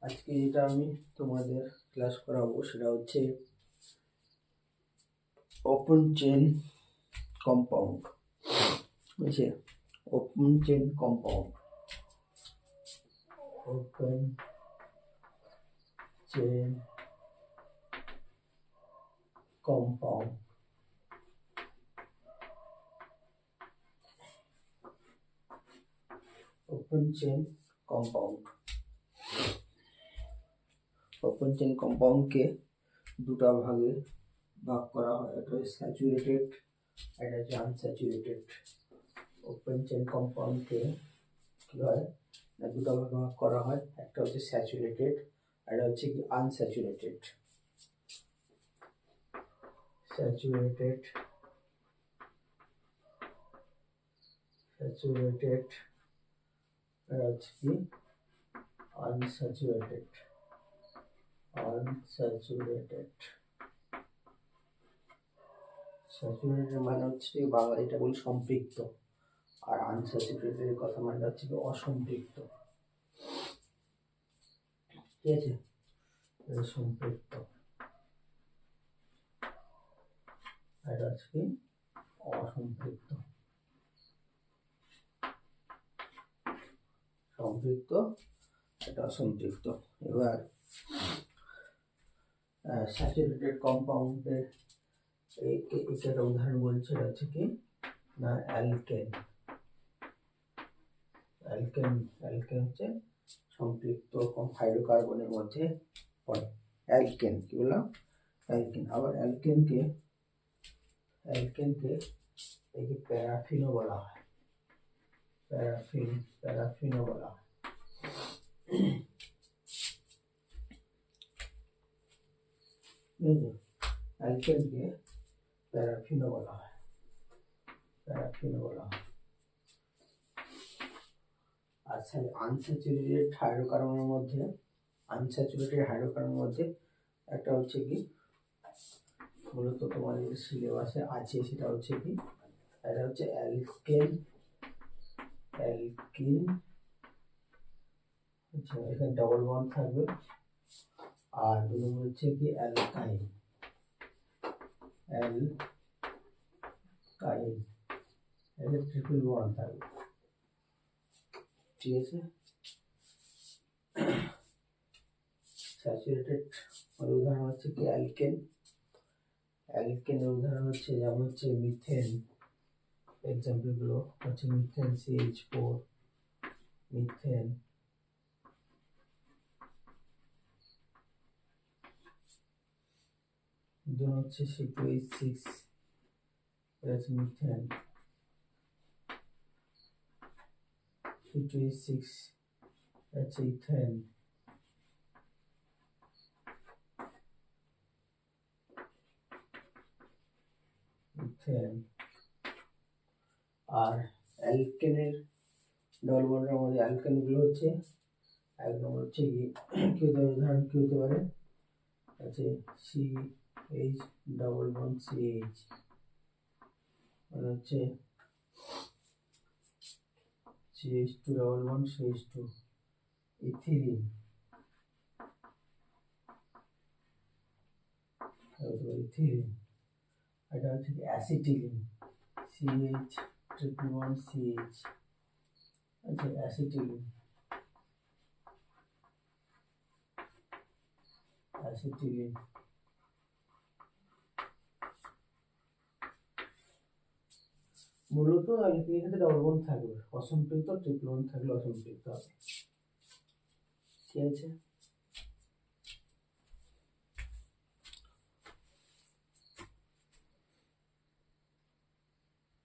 আজকে যেটা আমি তোমাদের ক্লাস করাবো সেটা হচ্ছে ওপেন চেন কম্পাউন্ড। বুঝছে? Open chain compound, open chain compound. Open chain compound, open chain কম্পাউন্ডকে দুটা ভাগে ভাগ করা হয়, একটা হচ্ছে স্যাচুরেটেড, একটা হচ্ছে আনস্যাচুরেটেড। ওপেন চেন কম্পাউন্ডকে কি হয় না, দুটা ভাগে ভাগ করা হয়, একটা হচ্ছে স্যাচুরেটেড, একটা হচ্ছে কি আনস্যাচুরেটেড। স্যাচুরেটেড, স্যাচুরেটেড, এটা হচ্ছে কি আনস্যাচুরেটেড, আনস্যাচুরেটেড। স্যাচুরেটেড মানে হচ্ছে বাংলা এটা বলি সম্পৃক্ত, আর আনস্যাচুরেটেড এর কথা মানে হচ্ছে কি অসম্পৃক্ত। ঠিক আছে, এটা সম্পৃক্ত, এটা হচ্ছে কি অসম্পৃক্ত। সম্পৃক্ত, এটা অসম্পৃক্ত। এবার স্যাচুরেটেড কম্পাউন্ডের একটা উদাহরণ বলছে, এটা হচ্ছে কি না অ্যালকেন। অ্যালকেন, অ্যালকেন হচ্ছে সম্পৃক্ত হাইড্রোকার্বনের মধ্যে পড়ে। অ্যালকেন কি বললাম? অ্যালকেন। আবার অ্যালকেনকে একে প্যারাফিনও বলা হয়। প্যারাফিন, প্যারাফিনও বলা হয়। অ্যালকেনকে প্যারাফিনও বলা হয়, প্যারাফিনও বলা হয়। আচ্ছা, আনস্যাচুরেটেড হাইড্রোকার্বনের মধ্যে, আনস্যাচুরেটেড হাইড্রোকার্বনের মধ্যে একটা হচ্ছে কি মূলত তোমাদের সিলেবাসে আছে, সেটা হচ্ছে কি এটা হচ্ছে অ্যালকেন, অ্যালকিন। আচ্ছা, এখানে ডবল বন্ড থাকবে। আর দুই নম্বর হচ্ছে কি অ্যালকাইন, অ্যালকাইন, এখানে ট্রিপল বন্ড থাকবে। ঠিক আছে, স্যাচুরেটেড উদাহরণ হচ্ছে কি অ্যালকেন। অ্যালকেনের উদাহরণ হচ্ছে যেমন হচ্ছে মিথেন। এক্সাম্পল গুলো হচ্ছে মিথেন CH4, মিথেন, দুটো হচ্ছে C2H6, এটা হচ্ছে মিথেন। C2H6 হচ্ছে ইথেন। ইথেন। আর অ্যালকেনের ডবল বন্ডের মধ্যে অ্যালকেন গুলো হচ্ছে এক নম্বর হচ্ছে কি উদাহরণ কি হতে পারে, আছে CH ডবল বন্ড CH, মানে হচ্ছে CH2 double bond CH2, ethylene. Ethylene, এটা হচ্ছে কি acetylene, CH triple bond CH, আচ্ছা অ্যাসিটিলিন, অ্যাসিটিলিন। মূলত অ্যালকিনের ক্ষেত্রে ডবল বন্ড থাকবে, অসম্পৃক্ত ট্রিপল বন্ড থাকলে অসম্পৃক্ত হবে। ঠিক আছে।